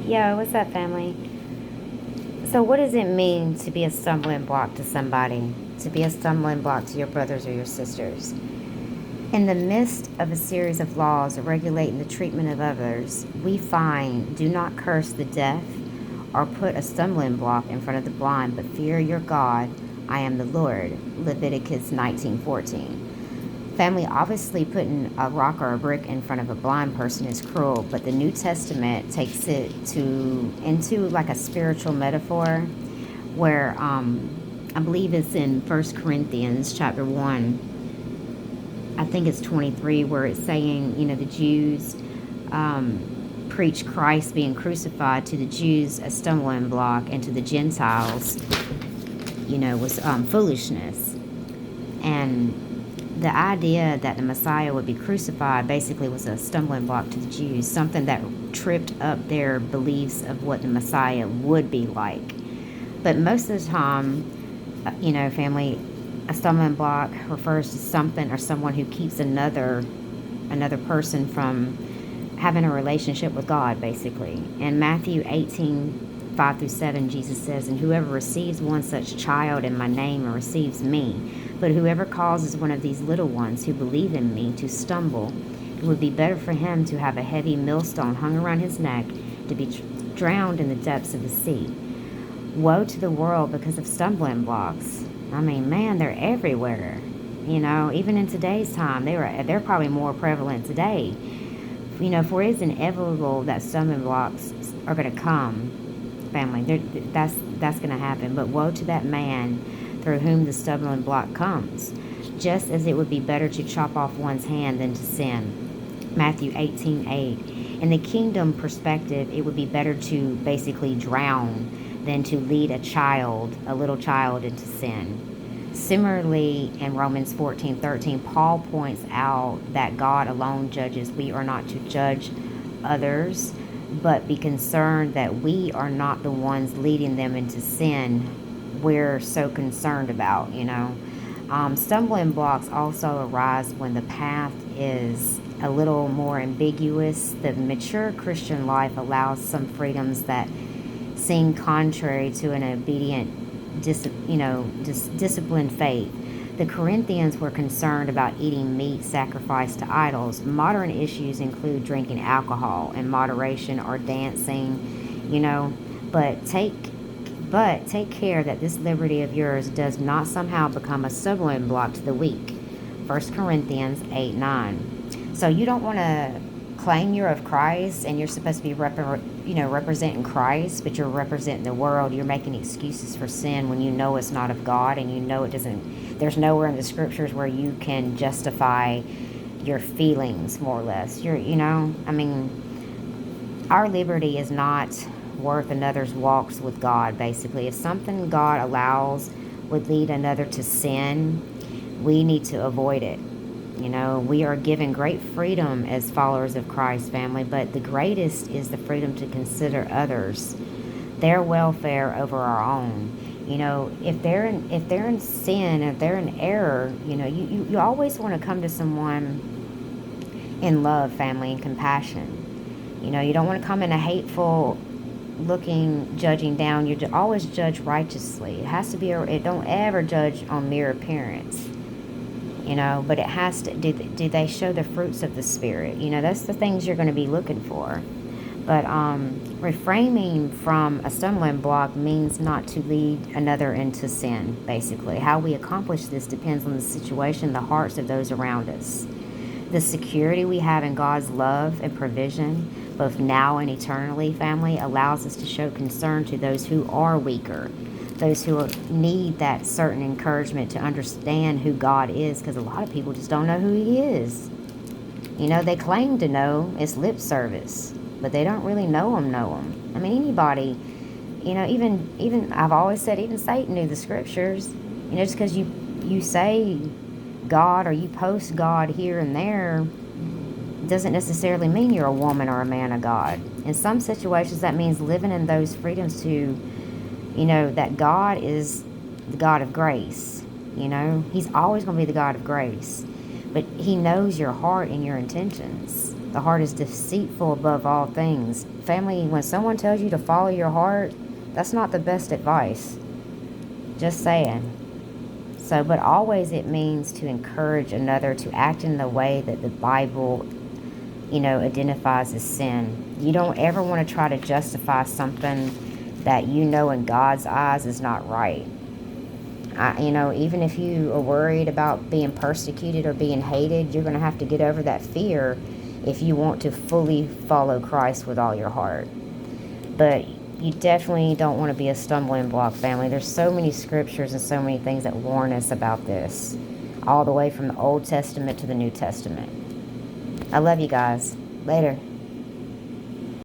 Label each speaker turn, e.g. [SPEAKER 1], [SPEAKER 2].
[SPEAKER 1] Yo, what's up, family? So, what does it mean to be a stumbling block to somebody? To be a stumbling block to your brothers or your sisters? In the midst of a series of laws regulating the treatment of others, we find do not curse the deaf or put a stumbling block in front of the blind, but fear your God. I am the Lord. Leviticus 19:14. Family, obviously putting a rock or a brick in front of a blind person is cruel, but the New Testament takes it into like a spiritual metaphor where I believe it's in 1 Corinthians chapter 1. I think it's 23, where it's saying, the Jews preach Christ being crucified, to the Jews a stumbling block, and to the Gentiles, was foolishness. And the idea that the Messiah would be crucified basically was a stumbling block to the Jews, something that tripped up their beliefs of what the Messiah would be like. But most of the time, family, a stumbling block refers to something or someone who keeps another person from having a relationship with God, basically. In Matthew 18:5-7, Jesus says, "And whoever receives one such child in my name receives me. But whoever causes one of these little ones who believe in me to stumble, it would be better for him to have a heavy millstone hung around his neck, to be drowned in the depths of the sea." Woe to the world because of stumbling blocks. I mean, man, they're everywhere. Even in today's time, they're probably more prevalent today. For it is inevitable that stumbling blocks are going to come, family. That's going to happen. But woe to that man through whom the stumbling block comes, just as it would be better to chop off one's hand than to sin. Matthew 18:8. In the kingdom perspective, it would be better to basically drown than to lead a little child into sin. Similarly, in Romans 14:13, Paul points out that God alone judges. We are not to judge others, but be concerned that we are not the ones leading them into sin we're so concerned about. Stumbling blocks also arise when the path is a little more ambiguous. The mature Christian life allows some freedoms that seem contrary to an obedient, disciplined faith. The Corinthians were concerned about eating meat sacrificed to idols. Modern issues include drinking alcohol in moderation or dancing, but take care that this liberty of yours does not somehow become a stumbling block to the weak. 1 Corinthians 8:9. So you don't want to claim you're of Christ and you're supposed to be representing Christ, but you're representing the world. You're making excuses for sin when you know it's not of God, and it doesn't. There's nowhere in the scriptures where you can justify your feelings, more or less. Our liberty is not worth another's walks with God, basically. If something God allows would lead another to sin, we need to avoid it. We are given great freedom as followers of Christ, family, but the greatest is the freedom to consider others, their welfare over our own. If they're in sin, if they're in error, you always want to come to someone in love, family, and compassion. You don't want to come in a hateful looking, judging down. You always judge righteously. It has to be, it don't ever judge on mere appearance. But it has to, do they show the fruits of the Spirit? That's the things you're going to be looking for. But refraining from a stumbling block means not to lead another into sin, basically. How we accomplish this depends on the situation, the hearts of those around us. The security we have in God's love and provision, both now and eternally, family, allows us to show concern to those who are weaker, those who need that certain encouragement to understand who God is, because a lot of people just don't know who He is. They claim to know, it's lip service, but they don't really know Him. I mean, anybody, even I've always said, even Satan knew the scriptures. Just because you say God or you post God here and there doesn't necessarily mean you're a woman or a man of God. In some situations, that means living in those freedoms to, that God is the God of grace. He's always going to be the God of grace. But He knows your heart and your intentions. The heart is deceitful above all things. Family, when someone tells you to follow your heart, that's not the best advice. Just saying. So, but always it means to encourage another to act in the way that the Bible, identifies as sin. You don't ever want to try to justify something that in God's eyes is not right. Even if you are worried about being persecuted or being hated, you're going to have to get over that fear if you want to fully follow Christ with all your heart. But you definitely don't want to be a stumbling block, family. There's so many scriptures and so many things that warn us about this, all the way from the Old Testament to the New Testament. I love you guys. Later.